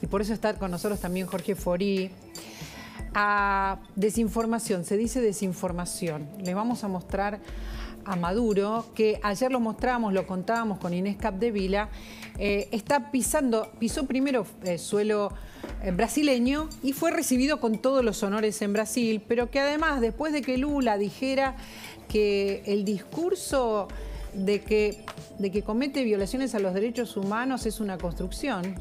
Y por eso está con nosotros también Jorge Forí. A desinformación, se dice desinformación. Le vamos a mostrar a Maduro, que ayer lo mostrábamos, lo contábamos con Inés Capdevila, pisó primero suelo brasileño y fue recibido con todos los honores en Brasil, pero que además, después de que Lula dijera que el discurso de que comete violaciones a los derechos humanos es una construcción.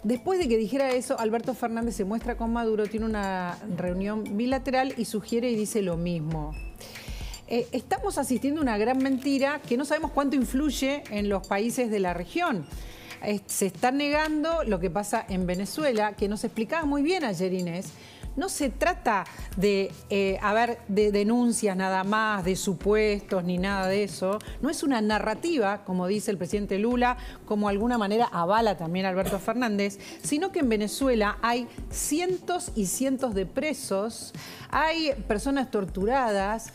Después de que dijera eso, Alberto Fernández se muestra con Maduro, tiene una reunión bilateral y sugiere y dice lo mismo. Estamos asistiendo a una gran mentira que no sabemos cuánto influye en los países de la región. Se está negando lo que pasa en Venezuela, que nos explicaba muy bien ayer Inés. No se trata de denuncias nada más, de supuestos, ni nada de eso. No es una narrativa, como dice el presidente Lula, como de alguna manera avala también Alberto Fernández, sino que en Venezuela hay cientos y cientos de presos, hay personas torturadas.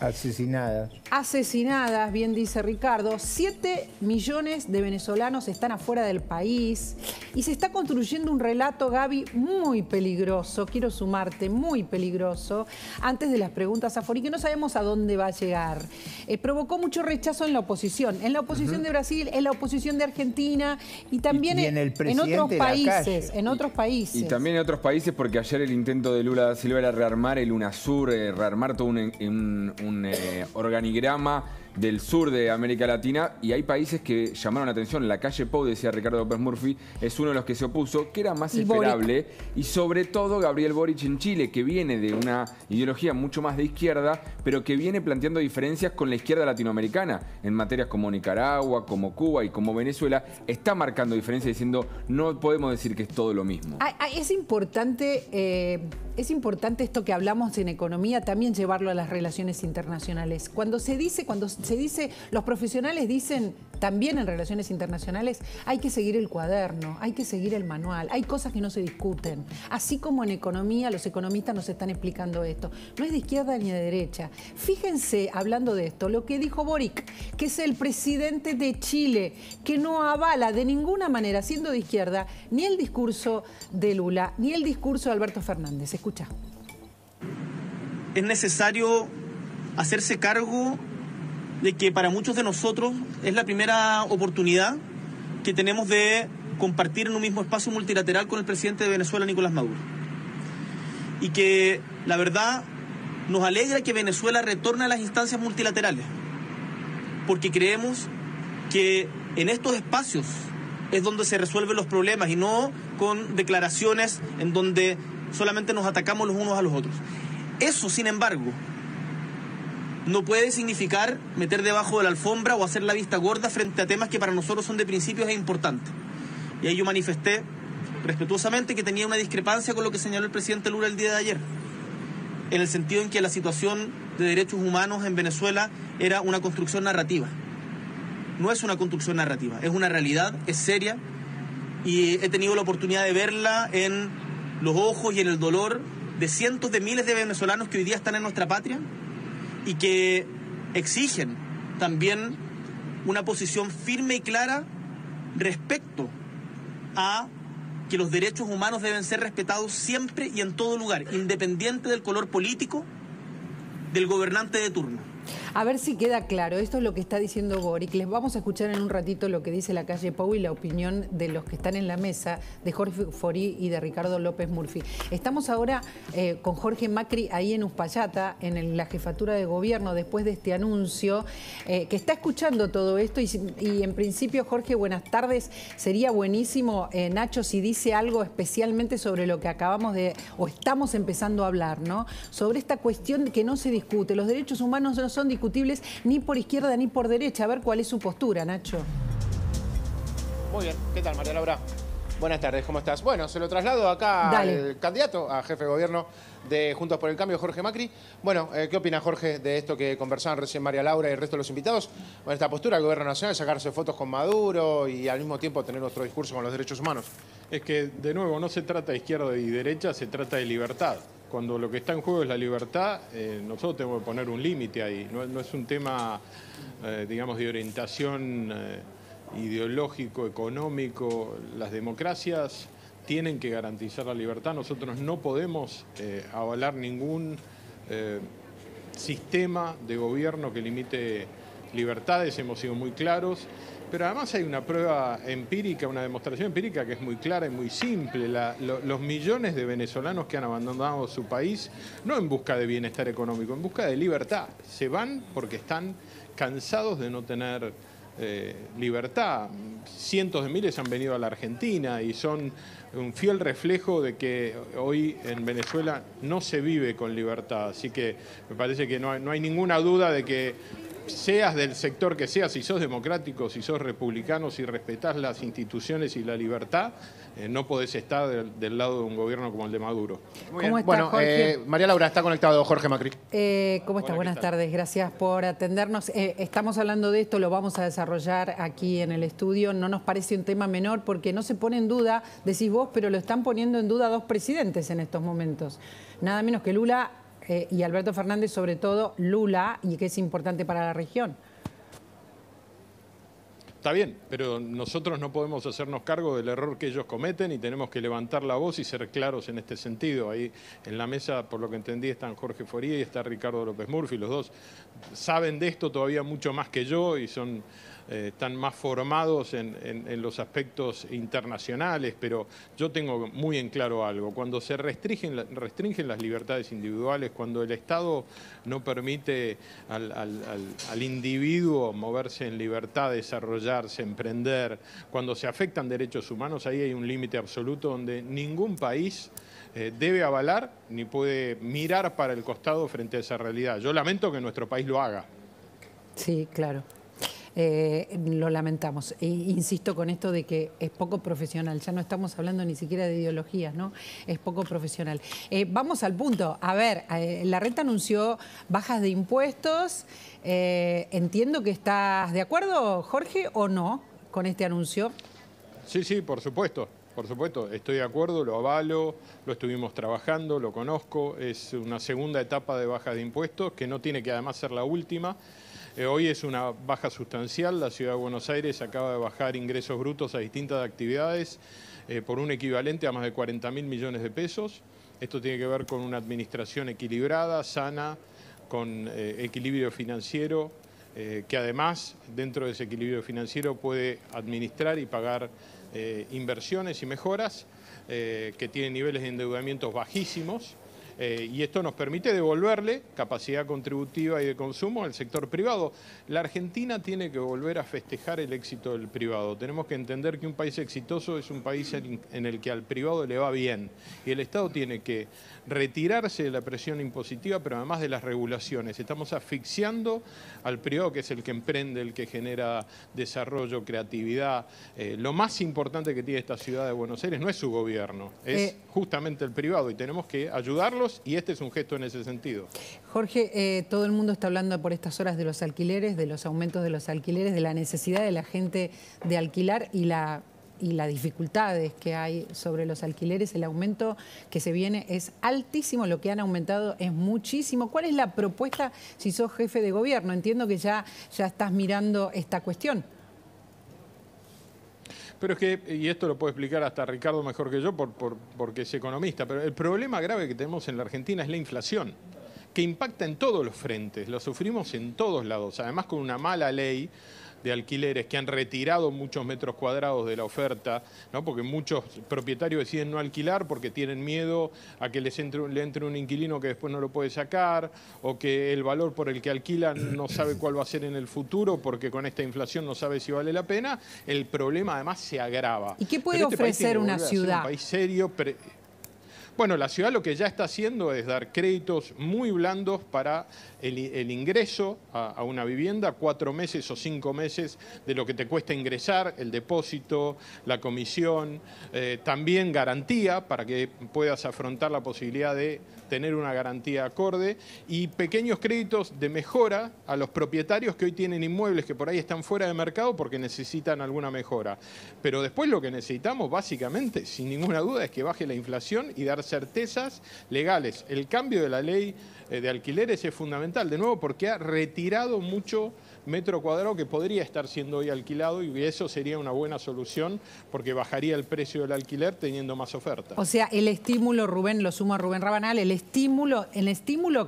Asesinadas, bien dice Ricardo. 7 millones de venezolanos están afuera del país y se está construyendo un relato, Gaby, muy peligroso. Quiero sumarte. Muy peligroso, antes de las preguntas a Forí, que no sabemos a dónde va a llegar. Provocó mucho rechazo en la oposición de Brasil, en la oposición de Argentina y también en otros países. Y también en otros países, porque ayer el intento de Lula da Silva era rearmar el UNASUR, rearmar todo un organigrama del sur de América Latina, y hay países que llamaron la atención. La calle Pou, decía Ricardo López Murphy, es uno de los que se opuso, que era más esperable, y sobre todo Gabriel Boric en Chile, que viene de una ideología mucho más de izquierda, pero que viene planteando diferencias con la izquierda latinoamericana, en materias como Nicaragua, como Cuba y como Venezuela, está marcando diferencias diciendo no podemos decir que es todo lo mismo. Es importante esto que hablamos en economía, también llevarlo a las relaciones internacionales. Cuando se dice, los profesionales dicen también en relaciones internacionales, hay que seguir el cuaderno, hay que seguir el manual, hay cosas que no se discuten. Así como en economía, los economistas nos están explicando esto. No es de izquierda ni de derecha. Fíjense, hablando de esto, lo que dijo Boric, que es el presidente de Chile, que no avala de ninguna manera, siendo de izquierda, ni el discurso de Lula, ni el discurso de Alberto Fernández. Escucha. Es necesario hacerse cargo de que para muchos de nosotros es la primera oportunidad que tenemos de compartir en un mismo espacio multilateral con el presidente de Venezuela, Nicolás Maduro. Y que, la verdad, nos alegra que Venezuela retorne a las instancias multilaterales, porque creemos que en estos espacios es donde se resuelven los problemas y no con declaraciones en donde solamente nos atacamos los unos a los otros. Eso, sin embargo, no puede significar meter debajo de la alfombra o hacer la vista gorda frente a temas que para nosotros son de principios e importantes. Y ahí yo manifesté respetuosamente que tenía una discrepancia con lo que señaló el presidente Lula el día de ayer, en el sentido en que la situación de derechos humanos en Venezuela era una construcción narrativa. No es una construcción narrativa, es una realidad, es seria, y he tenido la oportunidad de verla en los ojos y en el dolor de cientos de miles de venezolanos que hoy día están en nuestra patria y que exigen también una posición firme y clara respecto a que los derechos humanos deben ser respetados siempre y en todo lugar, independiente del color político del gobernante de turno. A ver si queda claro, esto es lo que está diciendo Boric. Les vamos a escuchar en un ratito lo que dice la calle Pou y la opinión de los que están en la mesa, de Jorge Forí y de Ricardo López Murphy. Estamos ahora con Jorge Macri ahí en Uspallata, en la jefatura de gobierno, después de este anuncio, que está escuchando todo esto y en principio, Jorge, buenas tardes. Sería buenísimo, Nacho, si dice algo especialmente sobre lo que acabamos de, o estamos empezando a hablar, ¿no? Sobre esta cuestión que no se discute. Los derechos humanos no son discutibles ni por izquierda ni por derecha. A ver cuál es su postura, Nacho. Muy bien, ¿qué tal, María Laura? Buenas tardes, ¿cómo estás? Bueno, se lo traslado acá al candidato a jefe de gobierno de Juntos por el Cambio, Jorge Macri. Bueno, ¿qué opina Jorge de esto que conversaban recién María Laura y el resto de los invitados? Bueno, esta postura del gobierno nacional, sacarse fotos con Maduro y al mismo tiempo tener otro discurso con los derechos humanos. Es que, de nuevo, no se trata de izquierda y derecha, se trata de libertad. Cuando lo que está en juego es la libertad, nosotros tenemos que poner un límite ahí. No es un tema, digamos, de orientación ideológico, económico. Las democracias tienen que garantizar la libertad. Nosotros no podemos avalar ningún sistema de gobierno que limite libertades, hemos sido muy claros. Pero además hay una prueba empírica, una demostración empírica que es muy clara y muy simple. Los millones de venezolanos que han abandonado su país, no en busca de bienestar económico, en busca de libertad. Se van porque están cansados de no tener libertad. Cientos de miles han venido a la Argentina y son un fiel reflejo de que hoy en Venezuela no se vive con libertad. Así que me parece que no hay ninguna duda de que seas del sector que seas, si sos democrático, si sos republicano, si respetás las instituciones y la libertad, no podés estar del lado de un gobierno como el de Maduro. Muy bien. Bueno, María Laura, está conectado Jorge Macri. ¿Cómo estás? Buenas tardes, gracias por atendernos. Estamos hablando de esto, lo vamos a desarrollar aquí en el estudio. No nos parece un tema menor porque no se pone en duda, decís vos, pero lo están poniendo en duda dos presidentes en estos momentos. Nada menos que Lula y Alberto Fernández, sobre todo Lula, y que es importante para la región. Está bien, pero nosotros no podemos hacernos cargo del error que ellos cometen y tenemos que levantar la voz y ser claros en este sentido. Ahí en la mesa, por lo que entendí, están Jorge Foría y está Ricardo López Murphy. Los dos saben de esto todavía mucho más que yo y están más formados en los aspectos internacionales, pero yo tengo muy en claro algo. Cuando se restringen las libertades individuales, cuando el Estado no permite al individuo moverse en libertad, desarrollarse, emprender, cuando se afectan derechos humanos, ahí hay un límite absoluto donde ningún país debe avalar ni puede mirar para el costado frente a esa realidad. Yo lamento que nuestro país lo haga. Sí, claro. Lo lamentamos. Insisto con esto de que es poco profesional. Ya no estamos hablando ni siquiera de ideologías, ¿no? Es poco profesional. Vamos al punto. A ver, Larreta anunció bajas de impuestos. Entiendo que estás de acuerdo, Jorge, o no, con este anuncio. Sí, por supuesto. Por supuesto, estoy de acuerdo, lo avalo, lo estuvimos trabajando, lo conozco. Es una segunda etapa de bajas de impuestos que no tiene que además ser la última. Hoy es una baja sustancial. La Ciudad de Buenos Aires acaba de bajar ingresos brutos a distintas actividades por un equivalente a más de 40.000 millones de pesos. Esto tiene que ver con una administración equilibrada, sana, con equilibrio financiero, que además dentro de ese equilibrio financiero puede administrar y pagar inversiones y mejoras, que tienen niveles de endeudamientos bajísimos. Y esto nos permite devolverle capacidad contributiva y de consumo al sector privado. La Argentina tiene que volver a festejar el éxito del privado. Tenemos que entender que un país exitoso es un país en el que al privado le va bien. Y el Estado tiene que retirarse de la presión impositiva, pero además de las regulaciones. Estamos asfixiando al privado, que es el que emprende, el que genera desarrollo, creatividad. Lo más importante que tiene esta ciudad de Buenos Aires no es su gobierno, es justamente el privado. Y tenemos que ayudarlo. Y este es un gesto en ese sentido. Jorge, todo el mundo está hablando por estas horas de los alquileres, de los aumentos de los alquileres, de la necesidad de la gente de alquilar y las dificultades que hay sobre los alquileres. El aumento que se viene es altísimo, lo que han aumentado es muchísimo. ¿Cuál es la propuesta si sos jefe de gobierno? Entiendo que ya estás mirando esta cuestión. Pero es que, y esto lo puede explicar hasta Ricardo mejor que yo porque es economista, pero el problema grave que tenemos en la Argentina es la inflación, que impacta en todos los frentes, lo sufrimos en todos lados, además con una mala ley de alquileres que han retirado muchos metros cuadrados de la oferta, ¿no? Porque muchos propietarios deciden no alquilar porque tienen miedo a que le entre un inquilino que después no lo puede sacar, o que el valor por el que alquilan no sabe cuál va a ser en el futuro porque con esta inflación no sabe si vale la pena. El problema además se agrava. ¿Y qué puede ofrecer una ciudad? Un país serio. Bueno, la ciudad lo que ya está haciendo es dar créditos muy blandos para el ingreso a una vivienda, 4 meses o 5 meses de lo que te cuesta ingresar, el depósito, la comisión, también garantía para que puedas afrontar la posibilidad de tener una garantía acorde, y pequeños créditos de mejora a los propietarios que hoy tienen inmuebles que por ahí están fuera de mercado porque necesitan alguna mejora. Pero después lo que necesitamos básicamente, sin ninguna duda, es que baje la inflación y dar certezas legales. El cambio de la ley de alquileres es fundamental, de nuevo, porque ha retirado mucho metro cuadrado que podría estar siendo hoy alquilado, y eso sería una buena solución porque bajaría el precio del alquiler teniendo más oferta. O sea, el estímulo, Rubén, lo sumo a Rubén Rabanal, el estímulo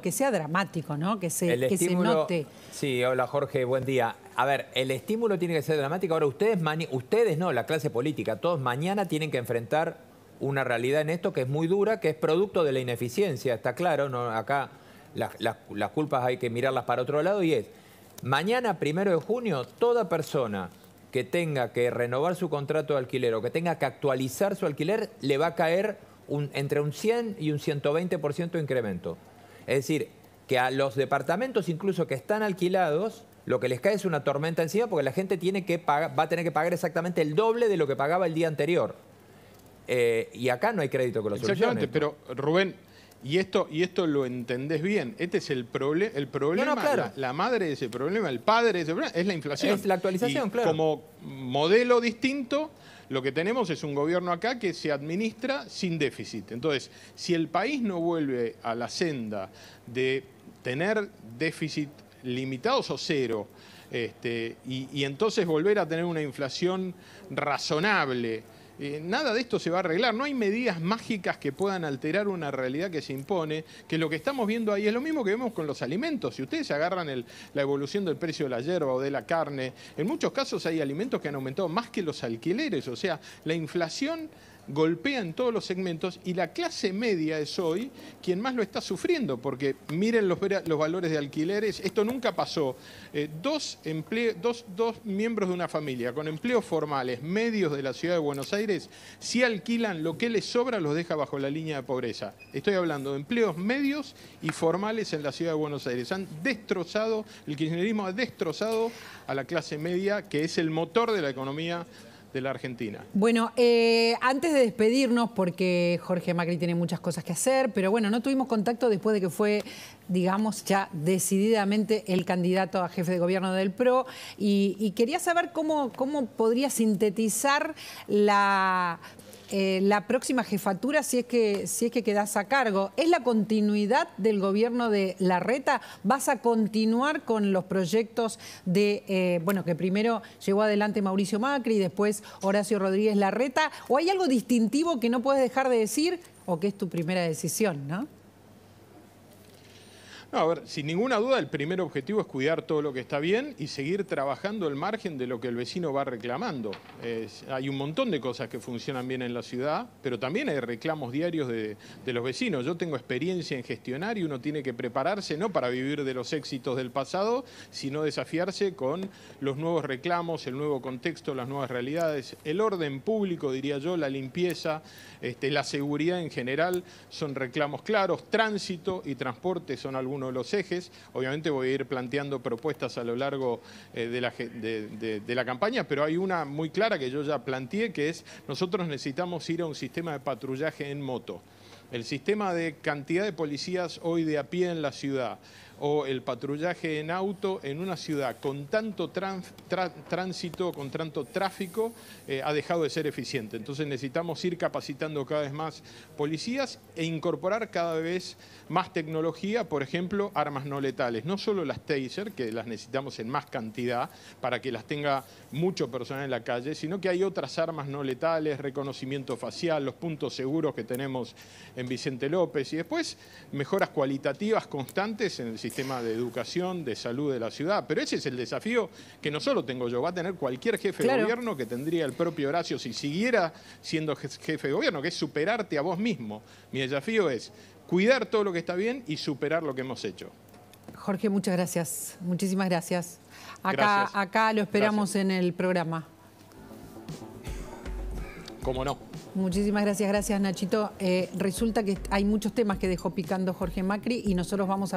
que sea dramático, ¿no? Que se note. Sí, hola Jorge, buen día. A ver, el estímulo tiene que ser dramático. Ahora, ustedes no, la clase política, todos mañana tienen que enfrentar una realidad en esto que es muy dura, que es producto de la ineficiencia, está claro, ¿no? Acá las culpas hay que mirarlas para otro lado, y es, mañana, 1 de junio, toda persona que tenga que renovar su contrato de alquiler o que tenga que actualizar su alquiler, le va a caer entre un 100 y un 120% de incremento. Es decir, que a los departamentos incluso que están alquilados, lo que les cae es una tormenta encima, porque la gente va a tener que pagar exactamente el doble de lo que pagaba el día anterior. Y acá no hay crédito que lo solucione. Exactamente, pero Rubén, y esto lo entendés bien, este es el problema, No, claro. la madre de ese problema, el padre de ese problema, es la inflación. Es la actualización, y claro. Como modelo distinto, lo que tenemos es un gobierno acá que se administra sin déficit. Entonces, si el país no vuelve a la senda de tener déficit limitados o cero, y entonces volver a tener una inflación razonable, nada de esto se va a arreglar. No hay medidas mágicas que puedan alterar una realidad que se impone, que lo que estamos viendo ahí es lo mismo que vemos con los alimentos. Si ustedes agarran la evolución del precio de la hierba o de la carne, en muchos casos hay alimentos que han aumentado más que los alquileres. O sea, la inflación golpea en todos los segmentos y la clase media es hoy quien más lo está sufriendo, porque miren los valores de alquileres. Esto nunca pasó. Dos miembros de una familia con empleos formales medios de la ciudad de Buenos Aires, si alquilan lo que les sobra, los deja bajo la línea de pobreza. Estoy hablando de empleos medios y formales en la ciudad de Buenos Aires. Han destrozado, el kirchnerismo ha destrozado a la clase media, que es el motor de la economía de la Argentina. Bueno, antes de despedirnos, porque Jorge Macri tiene muchas cosas que hacer, pero bueno, no tuvimos contacto después de que fue, digamos, ya decididamente el candidato a jefe de gobierno del PRO, y quería saber cómo podría sintetizar la próxima jefatura si es que quedás a cargo. ¿Es la continuidad del gobierno de Larreta? ¿Vas a continuar con los proyectos de, que primero llevó adelante Mauricio Macri y después Horacio Rodríguez Larreta? ¿O hay algo distintivo que no puedes dejar de decir o que es tu primera decisión, no? No, a ver, sin ninguna duda el primer objetivo es cuidar todo lo que está bien y seguir trabajando al margen de lo que el vecino va reclamando. Hay un montón de cosas que funcionan bien en la ciudad, pero también hay reclamos diarios de los vecinos. Yo tengo experiencia en gestionar y uno tiene que prepararse no para vivir de los éxitos del pasado, sino desafiarse con los nuevos reclamos, el nuevo contexto, las nuevas realidades, el orden público, diría yo, la limpieza, la seguridad en general son reclamos claros, tránsito y transporte son algunos de los ejes. Obviamente voy a ir planteando propuestas a lo largo de la campaña, pero hay una muy clara que yo ya planteé, que es nosotros necesitamos ir a un sistema de patrullaje en moto. El sistema de cantidad de policías hoy de a pie en la ciudad o el patrullaje en auto en una ciudad con tanto tránsito, con tanto tráfico, ha dejado de ser eficiente. Entonces necesitamos ir capacitando cada vez más policías e incorporar cada vez más tecnología, por ejemplo, armas no letales. No solo las taser, que las necesitamos en más cantidad para que las tenga mucho personal en la calle, sino que hay otras armas no letales, reconocimiento facial, los puntos seguros que tenemos en Vicente López, y después mejoras cualitativas constantes en el sistema de educación, de salud de la ciudad. Pero ese es el desafío que no solo tengo yo, va a tener cualquier jefe de gobierno, que tendría el propio Horacio si siguiera siendo jefe de gobierno, que es superarte a vos mismo. Mi desafío es cuidar todo lo que está bien y superar lo que hemos hecho. Jorge, muchas gracias. Muchísimas gracias. Gracias. Acá lo esperamos en el programa. ¿Cómo no? Muchísimas gracias, Nachito. Resulta que hay muchos temas que dejó picando Jorge Macri y nosotros vamos a hablar